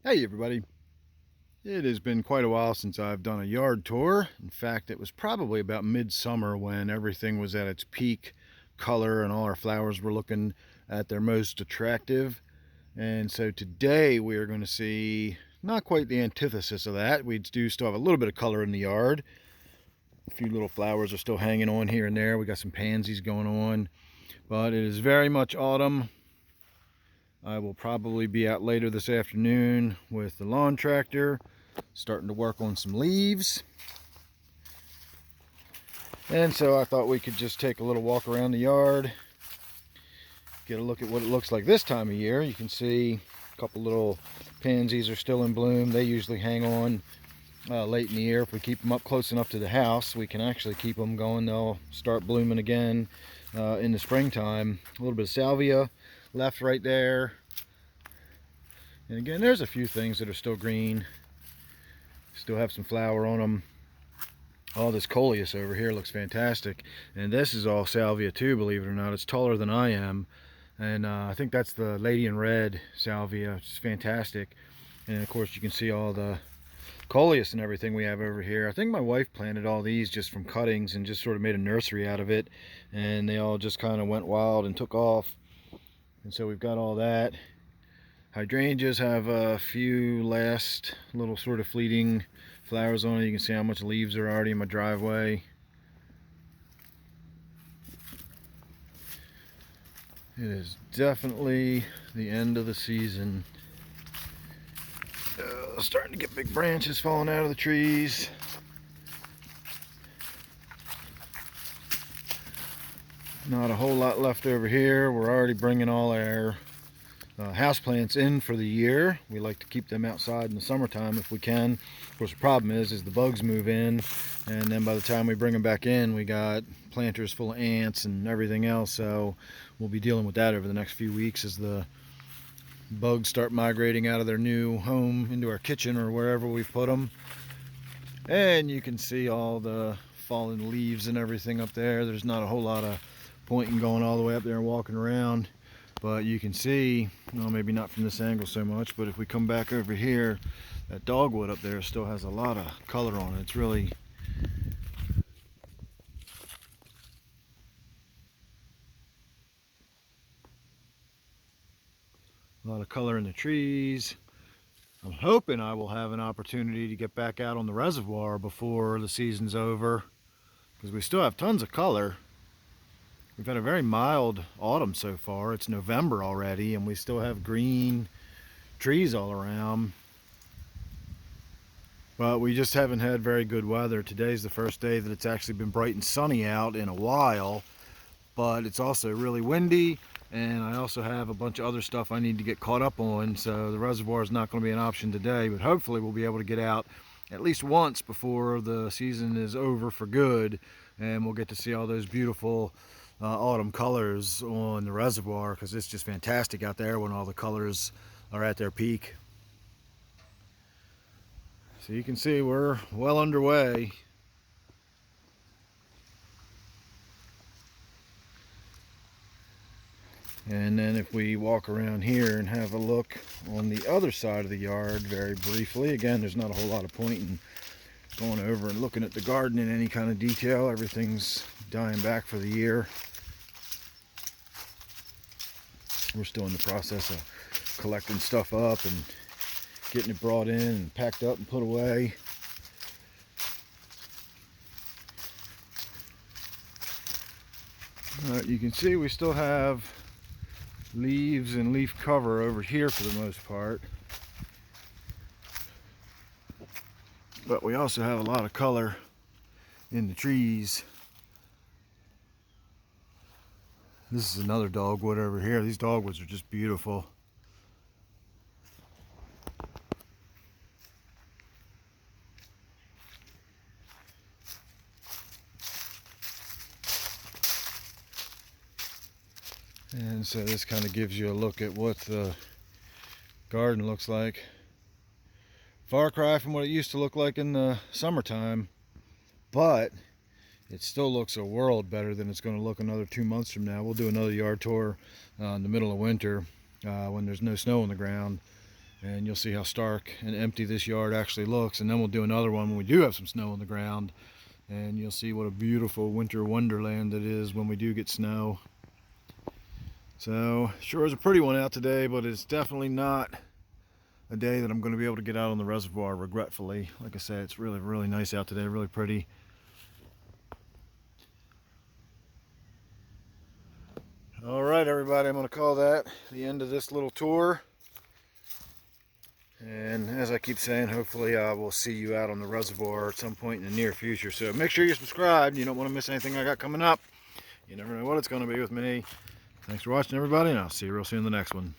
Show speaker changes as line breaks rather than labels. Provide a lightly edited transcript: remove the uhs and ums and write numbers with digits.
Hey everybody, it has been quite a while since I've done a yard tour. In fact, it was probably about midsummer when everything was at its peak color and all our flowers were looking at their most attractive. And so today we are going to see not quite the antithesis of that. We do still have a little bit of color in the yard. A few little flowers are still hanging on here and there. We got some pansies going on, but it is very much autumn. I will probably be out later this afternoon with the lawn tractor, starting to work on some leaves. And so I thought we could just take a little walk around the yard, get a look at what it looks like this time of year. You can see a couple little pansies are still in bloom. They usually hang on late in the year. If we keep them up close enough to the house, we can actually keep them going. They'll start blooming again in the springtime. A little bit of salvia left right there. And again, there's a few things that are still green. Still have some flower on them. All this coleus over here looks fantastic. And this is all salvia too, believe it or not. It's taller than I am. And I think that's the lady in red salvia. It's fantastic. And of course you can see all the coleus and everything we have over here. I think my wife planted all these just from cuttings and just sort of made a nursery out of it. And they all just kind of went wild and took off. And so we've got all that. Hydrangeas have a few last little sort of fleeting flowers on it. You can see how much leaves are already in my driveway. It is definitely the end of the season. Starting to get big branches falling out of the trees. Not a whole lot left over here. We're already bringing all our houseplants in for the year. We like to keep them outside in the summertime if we can. Of course, the problem is the bugs move in, and then by the time we bring them back in, we got planters full of ants and everything else. So we'll be dealing with that over the next few weeks as the bugs start migrating out of their new home into our kitchen or wherever we've put them. And you can see all the fallen leaves and everything up there. There's not a whole lot of point in going all the way up there and walking around. But you can see, well, maybe not from this angle so much, but if we come back over here, that dogwood up there still has a lot of color on it. It's really a lot of color in the trees. I'm hoping I will have an opportunity to get back out on the reservoir before the season's over, because we still have tons of color. We've had a very mild autumn so far. It's November already, and we still have green trees all around. But we just haven't had very good weather. Today's the first day that it's actually been bright and sunny out in a while, but it's also really windy, and I also have a bunch of other stuff I need to get caught up on, so the reservoir is not going to be an option today, but hopefully we'll be able to get out at least once before the season is over for good, and we'll get to see all those beautiful autumn colors on the reservoir, because it's just fantastic out there when all the colors are at their peak. So you can see we're well underway. And then if we walk around here and have a look on the other side of the yard very briefly, again, there's not a whole lot of point in going over and looking at the garden in any kind of detail. Everything's dying back for the year. We're still in the process of collecting stuff up and getting it brought in and packed up and put away. You can see we still have leaves and leaf cover over here for the most part, but we also have a lot of color in the trees. This is another dogwood over here. These dogwoods are just beautiful. And so this kind of gives you a look at what the garden looks like. Far cry from what it used to look like in the summertime, but it still looks a world better than it's going to look another 2 months from now. We'll do another yard tour in the middle of winter when there's no snow on the ground, and you'll see how stark and empty this yard actually looks. And then we'll do another one when we do have some snow on the ground, and you'll see what a beautiful winter wonderland it is when we do get snow. So sure is a pretty one out today, but it's definitely not a day that I'm going to be able to get out on the reservoir, regretfully. Like I said, it's really, really nice out today, really pretty. All right, everybody, I'm going to call that the end of this little tour. And as I keep saying, hopefully I will see you out on the reservoir at some point in the near future. So make sure you're subscribed. You don't want to miss anything I got coming up. You never know what it's going to be with me. Thanks for watching, everybody, and I'll see you real soon in the next one.